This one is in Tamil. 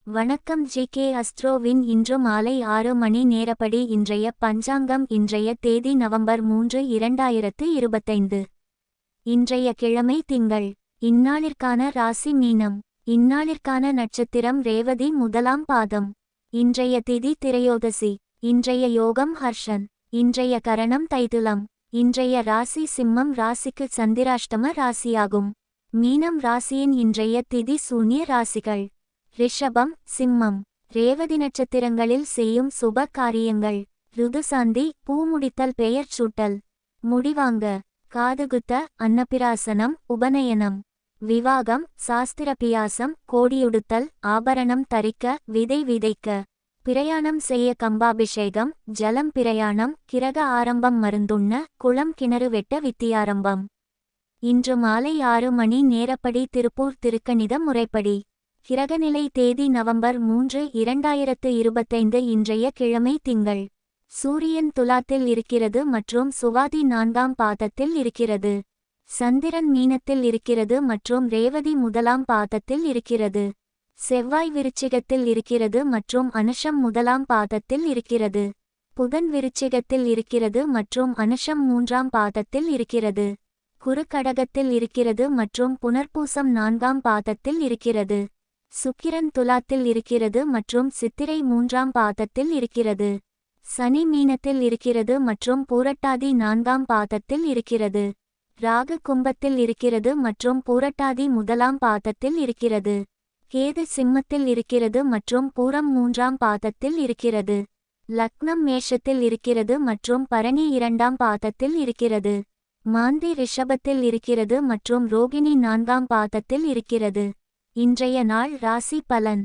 வணக்கம் ஜி.கே. அஸ்ட்ரோவின் இன்று மாலை 6 மணி நேரப்படி இன்றைய பஞ்சாங்கம். இன்றைய தேதி நவம்பர் 3, 2025. இன்றைய கிழமை திங்கள். இந்நாளிற்கான ராசி மீனம். இந்நாளிற்கான நட்சத்திரம் ரேவதி முதலாம் பாதம். இன்றைய திதி திரையோதசி. இன்றைய யோகம் ஹர்ஷன். இன்றைய கரணம் தைதுலம். இன்றைய ராசி சிம்மம் ராசிக்கு சந்திராஷ்டம ராசியாகும். மீனம் ராசியின் இன்றைய திதி சூன்ய ராசிகள். ரிஷபம், சிம்மம். ரேவதி நட்சத்திரங்களில் செய்யும் சுப காரியங்கள்: ருதுசாந்தி, பூமுடித்தல், பெயர் சூட்டல், முடிவாங்க, காதுகுத்த, அன்னபிராசனம், உபநயனம், விவாகம், சாஸ்திரபியாசம், கோடியுடுத்தல், ஆபரணம் தரிக்க, விதை விதைக்க, பிரயாணம் செய்ய, கம்பாபிஷேகம், ஜலம் பிரயாணம், கிரக ஆரம்பம், மருந்துண்ண, குளம் கிணறு வெட்ட, வித்தியாரம்பம். இன்று மாலை 6 மணி நேரப்படி திருப்பூர் திருக்கணித முறைப்படி. கிரகநிலை தேதி நவம்பர் 3, 2025. இன்றைய கிழமை திங்கள். சூரியன் துலாத்தில் இருக்கிறது மற்றும் சுவாதி 4ஆம் பாதத்தில் இருக்கிறது. சந்திரன் மீனத்தில் இருக்கிறது மற்றும் ரேவதி முதலாம் பாதத்தில் இருக்கிறது. செவ்வாய் விருச்சிகத்தில் இருக்கிறது மற்றும் அனுஷம் முதலாம் பாதத்தில் இருக்கிறது. புதன் விருச்சிகத்தில் இருக்கிறது மற்றும் அனுஷம் 3ஆம் பாதத்தில் இருக்கிறது. குரு கடகத்தில் இருக்கிறது மற்றும் புனர்பூசம் 4ஆம் பாதத்தில் இருக்கிறது. சுக்கிரன் துலாத்தில் இருக்கிறது மற்றும் சித்திரை 3ஆம் பாதத்தில் இருக்கிறது. சனி மீனத்தில் இருக்கிறது மற்றும் பூரட்டாதி 4ஆம் பாதத்தில் இருக்கிறது. ராகு கும்பத்தில் இருக்கிறது மற்றும் பூரட்டாதி முதலாம் பாதத்தில் இருக்கிறது. கேது சிம்மத்தில் இருக்கிறது மற்றும் பூரம் 3ஆம் பாதத்தில் இருக்கிறது. லக்னம் மேஷத்தில் இருக்கிறது மற்றும் பரணி 2ஆம் பாதத்தில் இருக்கிறது. மாந்தி ரிஷபத்தில் இருக்கிறது மற்றும் ரோகிணி 4ஆம் பாதத்தில் இருக்கிறது. இன்றைய நாள் ராசி பலன்.